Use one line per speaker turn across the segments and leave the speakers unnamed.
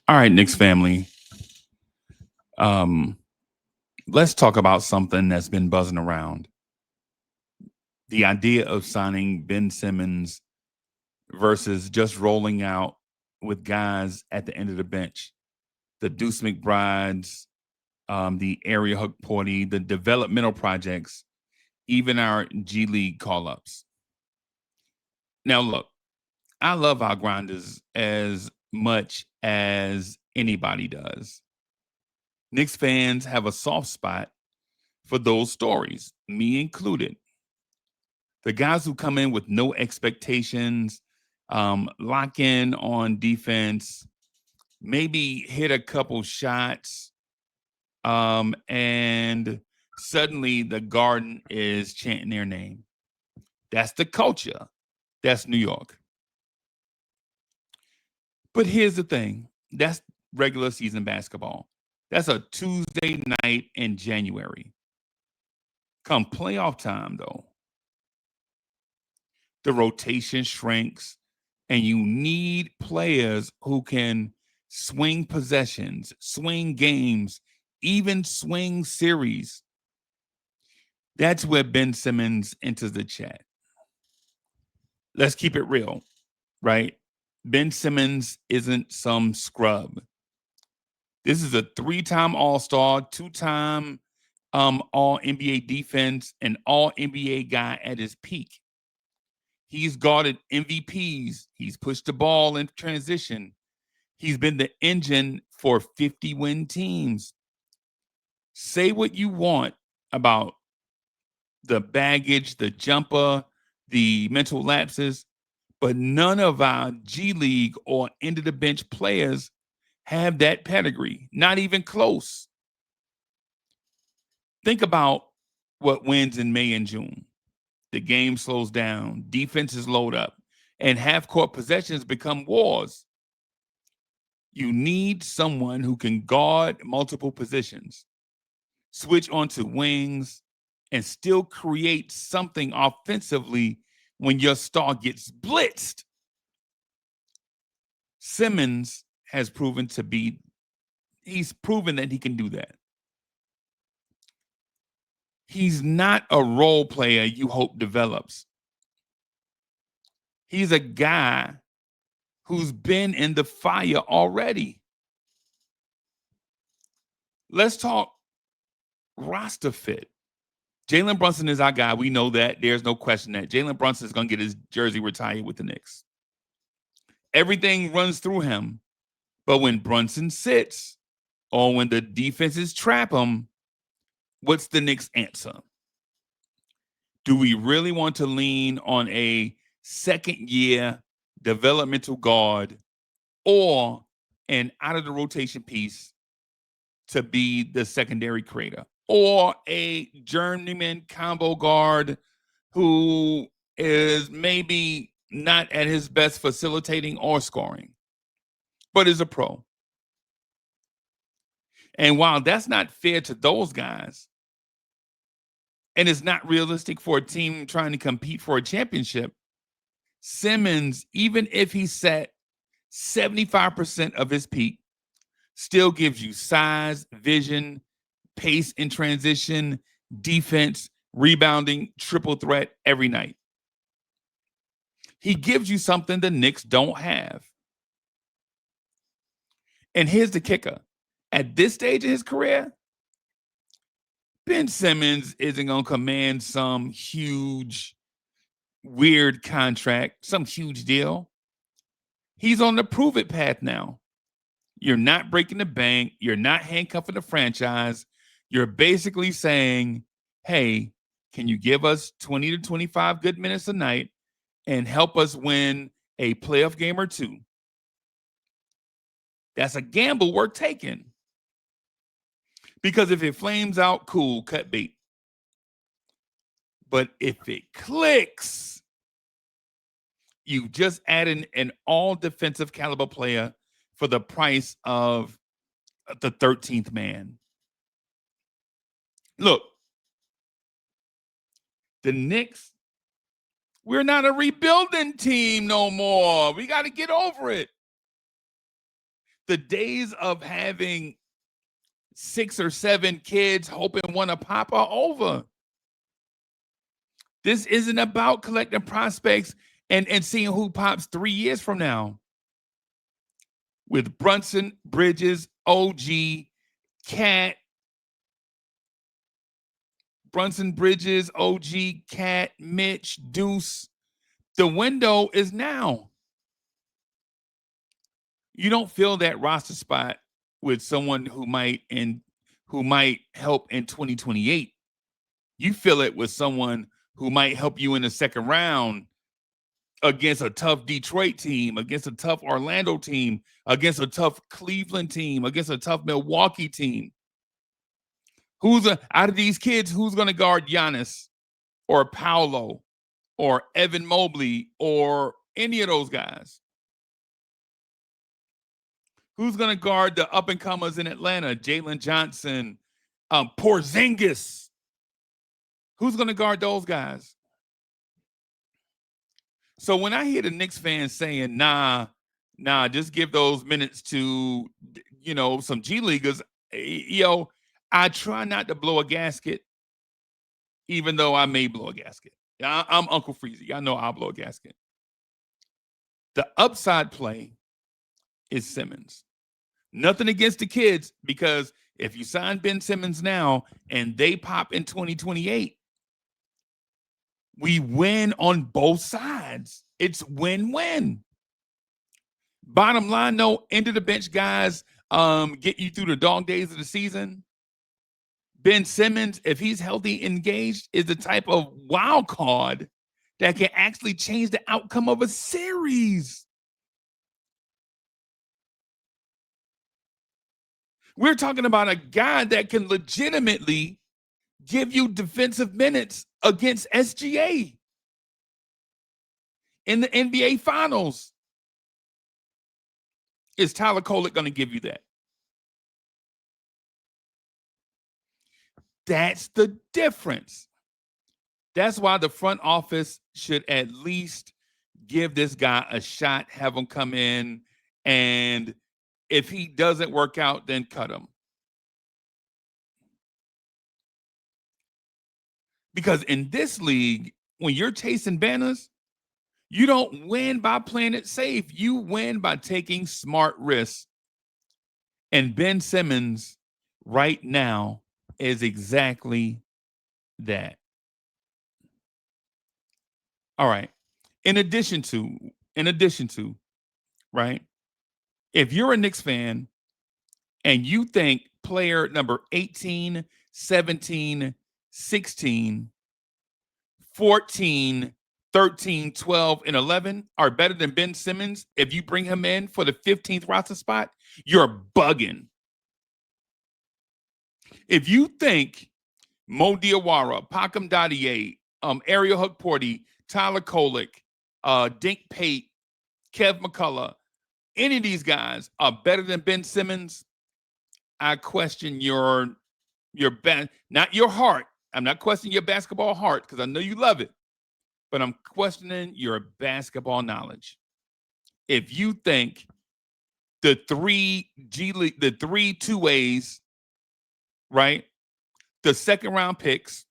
All right, Knicks family. Um, let's talk about something that's been buzzing around. The idea of signing Ben Simmons versus just rolling out with guys at the end of the bench. The Deuce McBrides, the area hook porty, the developmental projects, even our G League call ups. Now, look, I love our grinders as much as anybody does. Knicks fans have a soft spot for those stories, me included. The guys who come in with no expectations, lock in on defense, maybe hit a couple shots, and suddenly the garden is chanting their name. That's the culture. That's New York. But here's the thing, that's regular season basketball. That's a Tuesday night in January. Come playoff time, though, the rotation shrinks, and you need players who can swing possessions, swing games, even swing series. That's where Ben Simmons enters the chat. Let's keep it real, right? Ben Simmons isn't some scrub. This is a three-time All-Star, two-time All NBA defense, and All NBA guy at his peak. He's guarded MVPs. He's pushed the ball in transition. He's been the engine for 50 win teams. Say what you want about the baggage, the jumper, the mental lapses, but none of our G League or end of the bench players have that pedigree, not even close. Think about what wins in May and June. The game slows down, defenses load up, and half court possessions become wars. You need someone who can guard multiple positions, switch onto wings, and still create something offensively when your star gets blitzed. Simmons has proven to be, he's proven that he can do that. He's not a role player you hope develops. He's a guy who's been in the fire already. Let's talk roster fit. Jalen Brunson is our guy. We know that. There's no question that Jalen Brunson is going to get his jersey retired with the Knicks. Everything runs through him. But when Brunson sits or when the defenses trap him, what's the Knicks' answer? Do we really want to lean on a second year developmental guard or an out of the rotation piece to be the secondary creator, or a journeyman combo guard who is maybe not at his best facilitating or scoring, but is a pro? And while that's not fair to those guys, and it's not realistic for a team trying to compete for a championship, Simmons, even if he set 75% of his peak, still gives you size, vision, pace in transition, defense, rebounding, triple threat every night. He gives you something the Knicks don't have. And here's the kicker. At this stage of his career, Ben Simmons isn't going to command some huge, weird contract, some huge deal. He's on the prove it path now. You're not breaking the bank. You're not handcuffing the franchise. You're basically saying, hey, can you give us 20 to 25 good minutes a night and help us win a playoff game or two? That's a gamble worth taking. Because if it flames out, cool, cut bait. But if it clicks, you just added an all defensive caliber player for the price of the 13th man. Look, the Knicks, we're not a rebuilding team no more. We got to get over it. The days of having 6 or 7 kids hoping one to pop are over. This isn't about collecting prospects and seeing who pops 3 years from now. With Brunson, Bridges, OG, Cat, Brunson, Bridges, OG, Cat, Mitch, Deuce, the window is now. You don't fill that roster spot with someone who might help in 2028. You fill it with someone who might help you in the second round against a tough Detroit team, against a tough Orlando team, against a tough Cleveland team, against a tough Milwaukee team. Out of these kids, who's going to guard Giannis or Paolo or Evan Mobley or any of those guys? Who's going to guard the up-and-comers in Atlanta? Jalen Johnson, Porzingis. Who's going to guard those guys? So when I hear the Knicks fans saying, nah, just give those minutes to, some G Leaguers, I try not to blow a gasket, even though I may blow a gasket. I'm Uncle Freezy. Y'all know I'll blow a gasket. The upside play is Simmons. Nothing against the kids, because if you sign Ben Simmons now and they pop in 2028, we win on both sides. It's win-win. Bottom line, though, end of the bench guys get you through the dog days of the season. Ben Simmons, if he's healthy, engaged, is the type of wild card that can actually change the outcome of a series. We're talking about a guy that can legitimately give you defensive minutes against SGA in the NBA Finals. Is Tyler Kolek going to give you that? That's the difference. That's why the front office should at least give this guy a shot, have him come in, and if he doesn't work out, then cut him. Because in this league, when you're chasing banners, you don't win by playing it safe. You win by taking smart risks. And Ben Simmons right now is exactly that. All right. In addition to, right? If you're a Knicks fan and you think player number 18, 17, 16, 14, 13, 12, and 11 are better than Ben Simmons, if you bring him in for the 15th roster spot, you're bugging. If you think Mo Diawara, Pakem Dadier, Ariel Hukporti, Tyler Kolek, Dink Pate, Kev McCullough, any of these guys are better than Ben Simmons, I question your not your heart. I'm not questioning your basketball heart, because I know you love it, but I'm questioning your basketball knowledge. If you think the three two-ways, right, the second round picks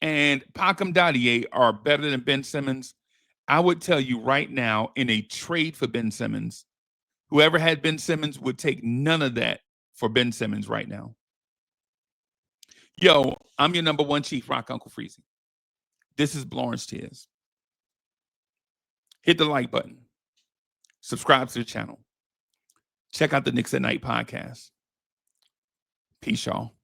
and Pakem Dadier are better than Ben Simmons, I would tell you right now, in a trade for Ben Simmons, whoever had Ben Simmons would take none of that for Ben Simmons right now. Yo, I'm your number one Chief Rock, Uncle Freezy. This is Lawrence Tears. Hit the like button. Subscribe to the channel. Check out the Knicks at Night podcast. Peace, y'all.